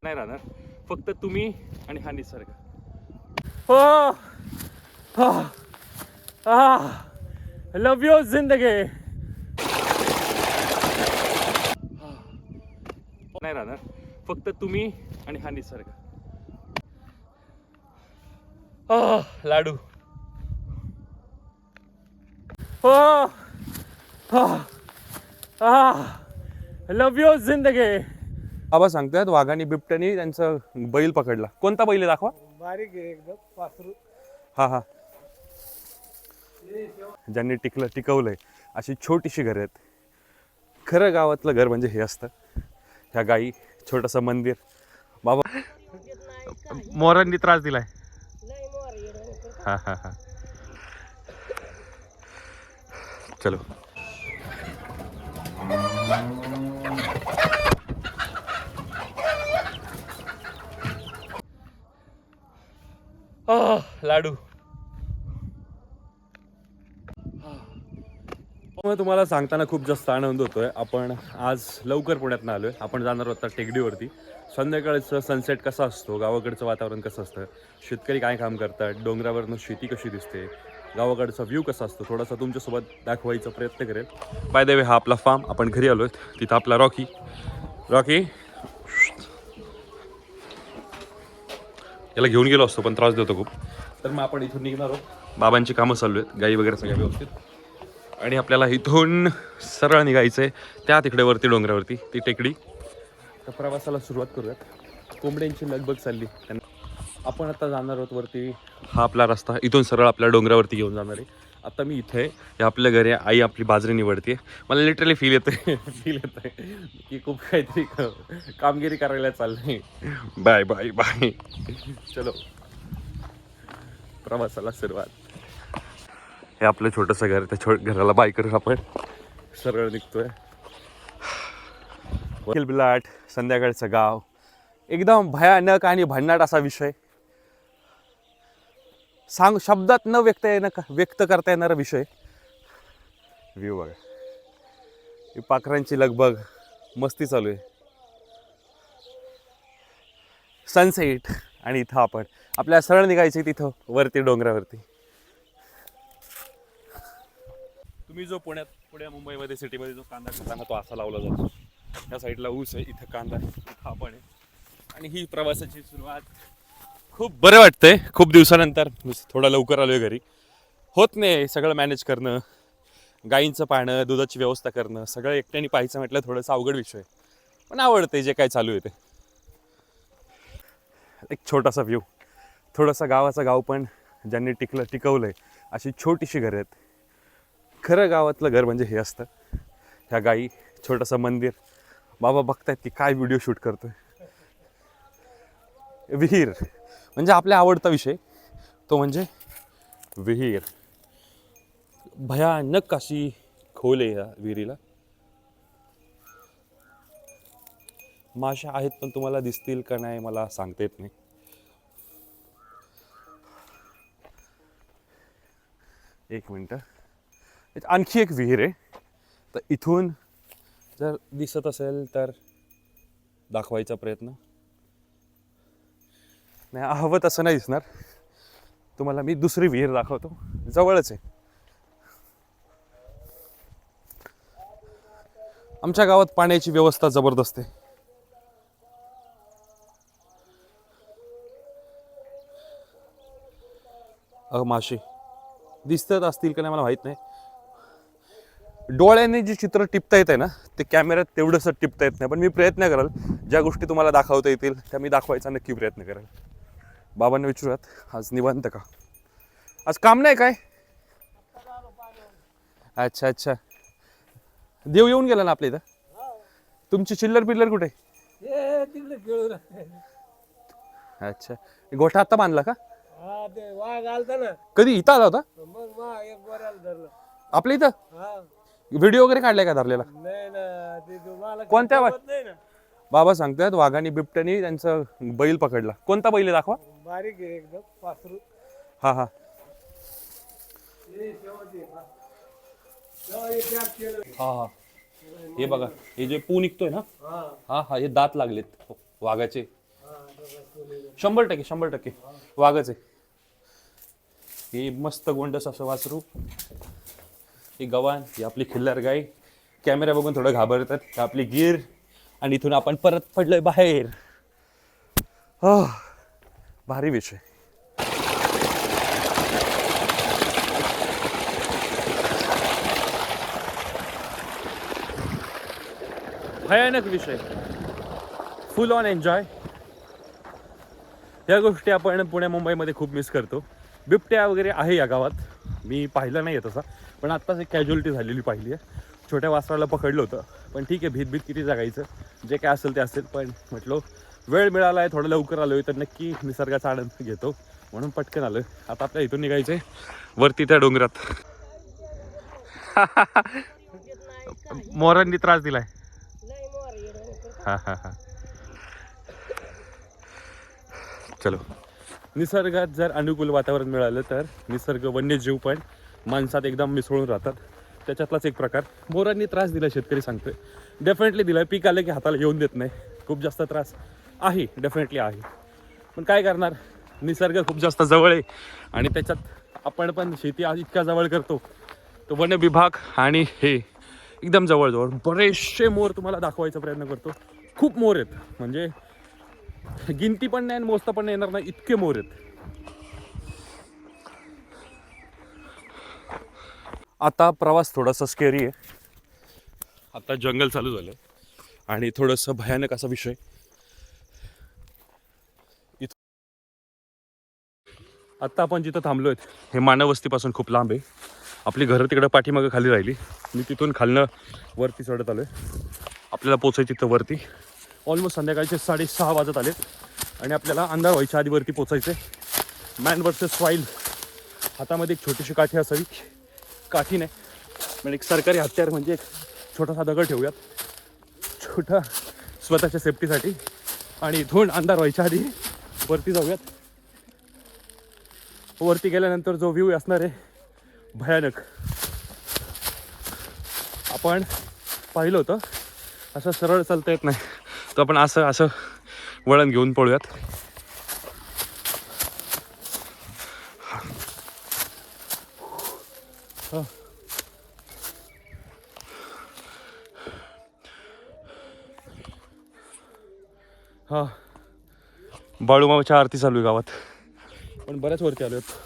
नाही राहणार, फक्त तुम्ही आणि हा निसर्ग. हो, लव यू जिंदगी. नाही राहणार, फक्त तुम्ही आणि हा निसर्ग. लाडू. हो, लव यू जिंदगी. बाबा सांगतात वाघाने बिबट्याने त्यांचा बैल पकडला. कोणता बैल दाखवा. बारीक आहे एकदम पासरू. हा, ज्यांनी टिकवलंय अशी छोटीशी घर आहेत. खरं गावातलं घर म्हणजे हे असतं. ह्या गाई, छोटंसं मंदिर. बाबा मोरांनी त्रास दिलाय. हा, चलो. लाडू. तुम्हाला सांगताना खूप जास्त आनंद होतोय. आपण आज लवकर पुण्यात आलोय. आपण जाणार होता टेकडीवरती. संध्याकाळचं सनसेट कसा असतो, गावाकडचं वातावरण कसं असतं, शेतकरी काय काम करतात, डोंगरावरनं शेती कशी दिसते, गावाकडचा व्ह्यू कसा असतो, थोडासा तुमच्यासोबत दाखवायचा प्रयत्न करेल. बाय द वे, हा आपला फार्म. आपण घरी आलोय. तिथं आपला रॉकी याला घेऊन गेलो असतो पण त्रास देतो खूप. तर मग आपण इथून निघणार आहोत. बाबांची कामं चालू आहेत, गाई वगैरे सगळ्या व्यवस्थित. आणि आपल्याला इथून सरळ निघायचं आहे त्या तिकडे वरती डोंगरावरती, ती टेकडी. तर प्रवासाला सुरुवात करूयात. कोंबड्यांची लगबग चालली. आपण आता जाणार आहोत वरती. हा आपला रस्ता इथून सरळ आपल्या डोंगरावरती घेऊन जाणार आहे. आता मी इथे हे आपल्या घरी आई आपली बाजरी निवडते. मला लिटरली फील येतं की खूप काहीतरी कामगिरी करायला चाललंय. Bye bye bye. चलो, प्रवासाला सुरुवात. हे आपलं छोटंसं घर. त्या घराला बाय करून आपण सरळ निघतोय. बिलाट, संध्याकाळचं गाव, एकदम भयानक आणि भन्नाट असा विषय. शब्दात न व्यक्त करता येणारा विषय. व्ह्यू बघा, ही पाखरांची लगबग, मस्ती चालू आहे, सनसेट. आणि इथं आपण आपल्या सरळ निघायचं तिथं वरती डोंगरावरती. तुम्ही जो पुण्या मुंबईमध्ये सिटीमध्ये जो कांदा खाताना तो असा लावला जातो. त्या साईडला ऊस आहे, इथं कांदा, इथं आपण आहे. आणि ही प्रवासाची सुरुवात. खूप बरं वाटतंय. खूप दिवसानंतर थोडा लवकर आलोय घरी. होत नाही सगळं मॅनेज करणं, गाईंचं पाहणं, दुधाची व्यवस्था करणं, सगळं एकट्याने पाहायचं म्हटलं थोडंसं अवघड विषय. पण आवडते जे काय चालू आहे ते. एक छोटासा व्ह्यू, थोडासा गावाचा गाव, पण ज्यांनी टिकवलंय अशी छोटीशी घर आहेत. खरं गावातलं घर म्हणजे हे असतं. ह्या गाई, छोटंसं मंदिर. बाबा बघतायत की काय व्हिडिओ शूट करतोय. विहीर म्हणजे आपला आवडता विषय, तो म्हणजे विहीर. भयानक अशी खोल आहे या विहिरीला. माशा आहेत पण तुम्हाला दिसतील का नाही मला सांगता येत नाही. एक मिनटं. आणखी एक विहीर आहे. तर इथून जर दिसत असेल तर दाखवायचा प्रयत्न. नाही, हवं तसं नाही दिसणार तुम्हाला. मी दुसरी विहीर दाखवतो, जवळच आहे. आमच्या गावात पाण्याची व्यवस्था जबरदस्त आहे. मासे दिसतात असतील का नाही मला माहित नाही. डोळ्यांनी जे चित्र टिपता येत आहे ना, ते कॅमेऱ्यात तेवढंसं टिपता येत नाही. पण मी प्रयत्न कराल, ज्या गोष्टी तुम्हाला दाखवता येतील त्या मी दाखवायचा नक्की प्रयत्न करेल. बाबांना विचारूयात, आज निवांत का? आज काम नाही काय? अच्छा, देव येऊन गेला ना आपल्या इथं. तुमची चिल्लर पिल्लर कुठे? तिकडे खेळू. अच्छा, गोठा आता बांधला का? हा ते वाघ आलता ना, कधी इथं आला होता मग मा एक गोऱ्याला धरलं. आपल्या इथं? हा व्हिडिओ वगैरे काढलाय का धरलेला? नाही ना, ते तुम्हाला कोणत्या जमत नाही ना. बाबा सांगतात वाघाने बिबट्याने त्यांचं बैल पकडला. कोणता बैल आहे दाखवा. बारीक आहे एकदम पासरू. हा हा हा हा हे बघा, हे जे पू निघतोय ना, हा हा हे दात लागलेत वाघाचे. 100% 100% वाघच आहे. हे मस्त गोंडस असं वासरू, ही गवान, ही आपली खिल्लार गाय. कॅमेरा बघून थोडं घाबरतात. ही आपली गिर. आणि इथून आपण परत पडलोय बाहेर. भारी विषय. भयानक विषय. फुल ऑन एन्जॉय. ह्या गोष्टी आपण पुण्या मुंबईमध्ये खूप मिस करतो. बिबट्या वगैरे आहे या गावात, मी पाहिलं नाही आहे तसा, पण आत्ताच एक कॅज्युअलिटी झालेली पाहिली आहे. छोट्या वासराला पकडलं होतं, पण ठीक आहे, भीत किती जगायचं, जे काय असेल ते असेल. पण म्हटलं वेळ मिळाला आहे, थोडं लवकर आलो आहे तर नक्की निसर्गाचा आनंद घेतो, म्हणून पटकन आलं. आता आपल्या इथून निघायचं आहे वरती त्या डोंगरात. मोरांनी त्रास दिलाय. हा हा हा चलो. निसर्गात जर अनुकूल वातावरण मिळालं तर निसर्ग, वन्यजीव पण माणसात एकदम मिसळून राहतात. त्याच्यातलाच एक प्रकार. मोरांनी त्रास दिला शेतकरी सांगतोय. डेफिनेटली दिला. पीक आलं की हाताला येऊन देत नाही. खूप जास्त त्रास आहे, डेफिनेटली आहे. पण काय करणार, निसर्ग खूप जास्त जवळ आहे आणि त्याच्यात आपण पण शेती आज इतक्या जवळ करतो. तो वन विभाग आणि हे एकदम जवळजवळ. बरेचसे मोर तुम्हाला दाखवायचा प्रयत्न करतो. खूप मोर आहेत, म्हणजे गिनती पण नाही आणि मोजता पण येणार नाही, इतके मोर आहेत. आता प्रवास थोडासा स्केरी आहे. आता जंगल चालू झालं आणि थोडंसं भयानक असा विषय. आत्ता आपण जिथं थांबलोय हे मानव वस्तीपासून खूप लांब आहे. आपली घरं तिकडं पाठीमागं खाली राहिली. मी तिथून खालनं वरती चढत आलो आहे. आपल्याला पोचायचं तिथं वरती. ऑलमोस्ट संध्याकाळचे 6:30 वाजत आलेत आणि आपल्याला अंधार व्हायच्या आधी वरती पोचायचं आहे. Man versus wild. हातामध्ये एक छोटीशी काठी असावी. काठी नाही, म्हणजे एक सरकारी हत्यार, म्हणजे एक छोटासा दगड ठेवूयात, छोटा स्वतःच्या सेफ्टीसाठी. आणि इथून अंधार व्हायच्या आधी वरती जाऊयात. वरती गेल्यानंतर जो व्ह्यू असणार आहे भयानक. आपण पाहिलं होतं असं सरळ चालता येत नाही, तर आपण असं असं वळण घेऊन पळूयात. हा बाळूमामाच्या आरती चालू आहे गावात, पण बऱ्याच वरती आलो आहेत.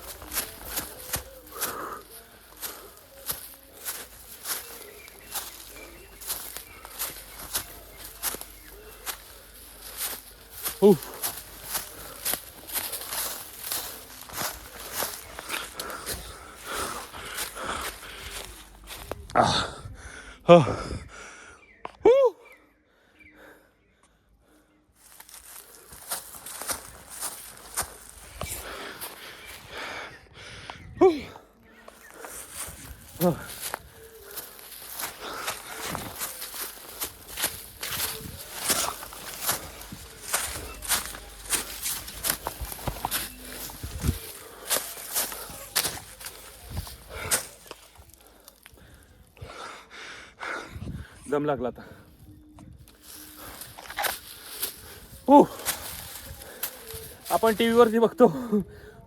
दम लागला आता. आपण टी व्हीवरती बघतो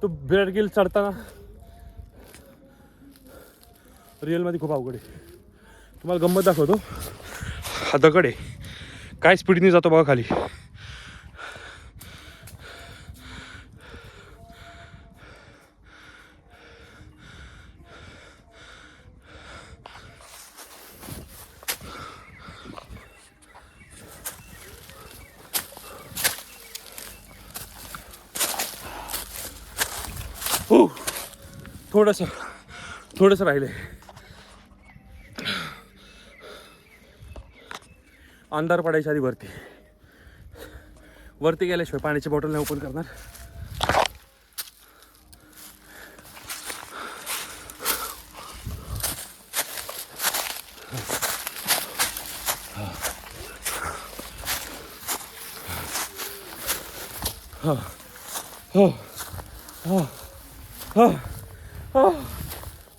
तो बेअर ग्रिल्स चढताना, रिअलमध्ये खूप अवघड आहे. तुम्हाला गंमत दाखवतो. हा दगड आहे, काय स्पीडने जातो बघा खाली. थोडंसं राहिलंय. अंधार पडायच्या आधी वरती गेल्याशिवाय पाण्याची बॉटल नाही ओपन करणार.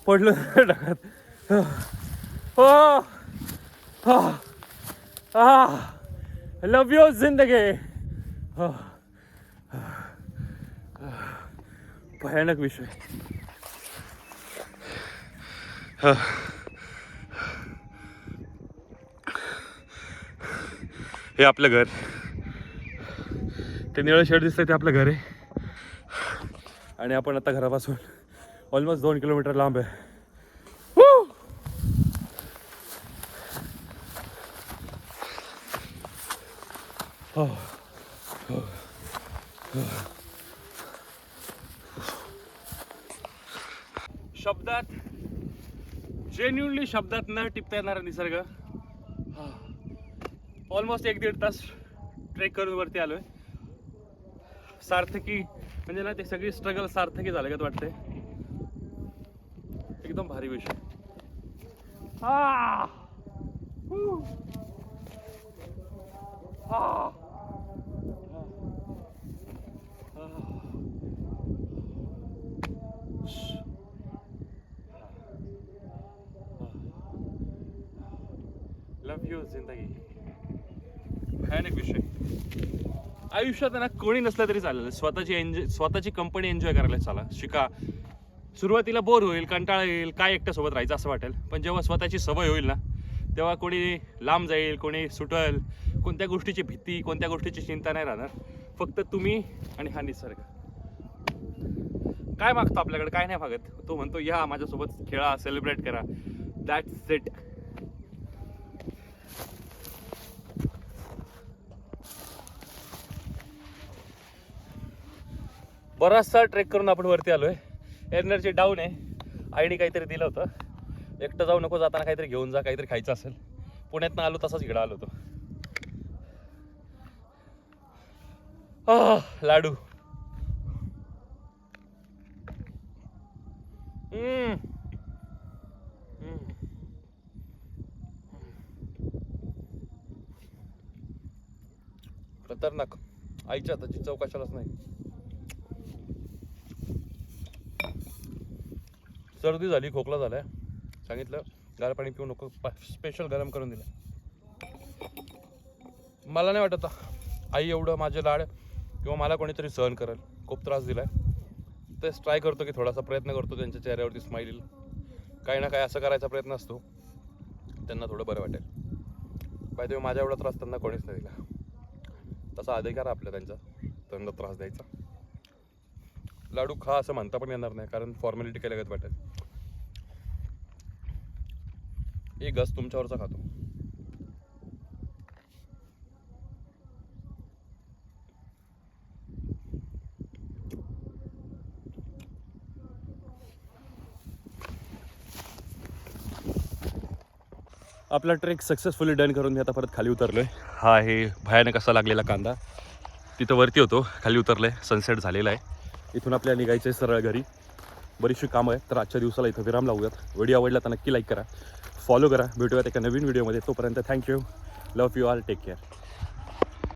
पडलो ढगात. लव यू जिंदगी. भयानक विषय. हे आपलं घर, ते निळं शेड दिसतंय ते आपलं घर आहे. आणि आपण आता घरापासून ऑलमोस्ट 2 किलोमीटर लांब आहे. शब्दात, जेन्युनली शब्दात न टिपता येणारा निसर्ग. ऑलमोस्ट 1-1.5 तास ट्रेक करून वरती आलोय. सार्थकी म्हणजे ना, ते सगळी स्ट्रगल सार्थकी झालं का वाटतंय. एकदम भारी विषय. लव यू जिंदगी. भयानक विषय. आयुष्यात ना कोणी नसलं तरी चालेल, स्वतःची कंपनी एन्जॉय करायला चाला, शिका. सुरुवातीला बोर होईल, कंटाळा येईल, काय एकट्यासोबत राहायचं असं वाटेल. पण जेव्हा स्वतःची सवय होईल ना, तेव्हा कोणी लांब जाईल, कोणी सुटल, कोणत्या गोष्टीची भीती, कोणत्या गोष्टीची चिंता नाही राहणार. फक्त तुम्ही आणि हा निसर्ग. काय मागतो आपल्याकडे, काय नाही मागत. तो म्हणतो या माझ्यासोबत खेळा, सेलिब्रेट करा. That's it. बराचसा ट्रेक करून आपण वरती आलोय. एनर्जी डाऊन आहे. आईने काहीतरी दिलं होतं, एकटं जाऊ नको, जाताना काहीतरी घेऊन जा, काहीतरी खायचं असेल. पुण्यातनं आलो तसाच इकडं आलो होतो. लाडू. खतरनाक. आईच्या हाताची चव कशालाच नाही. सर्दी झाली, खोकला झालाय, सांगितलं गार पाणी पिऊ नको, स्पेशल गरम करून दिलं. मला नाही वाटत आई एवढं माझे लाड किंवा मला कोणीतरी सहन करेल. खूप त्रास दिलाय. तेच ट्राय करतो की थोडासा प्रयत्न करतो त्यांच्या चेहऱ्यावरती स्माईल येईल. काही ना काही असं करायचा प्रयत्न असतो, त्यांना थोडं बरं वाटेल. पाहिजे माझ्या एवढा त्रास त्यांना कोणीच नाही दिला. तसा अधिकार आपला त्यांचा त्यांना त्रास द्यायचा. लाडू खा असं म्हणता पण येणार नाही, कारण फॉर्मॅलिटी केल्यागत वाटेल. एक घास तुमच्यावरचा खातो. आपला ट्रेक सक्सेसफुली डन करून मी आता परत खाली उतरलोय. हा आहे भयानक असा लागलेला कांदा. तिथं वरती होतो, खाली उतरलोय. सनसेट झालेला आहे. इथून आपल्याला निघायचं आहे सरळ घरी. बरीचशी कामं आहे, तर आजच्या दिवसाला इथं विराम लावूयात. व्हिडिओ आवडला तर नक्की लाईक करा, फॉलो करा. भेटूयात एका नवीन व्हिडिओमध्ये. तोपर्यंत thank you. Love you all. Take care.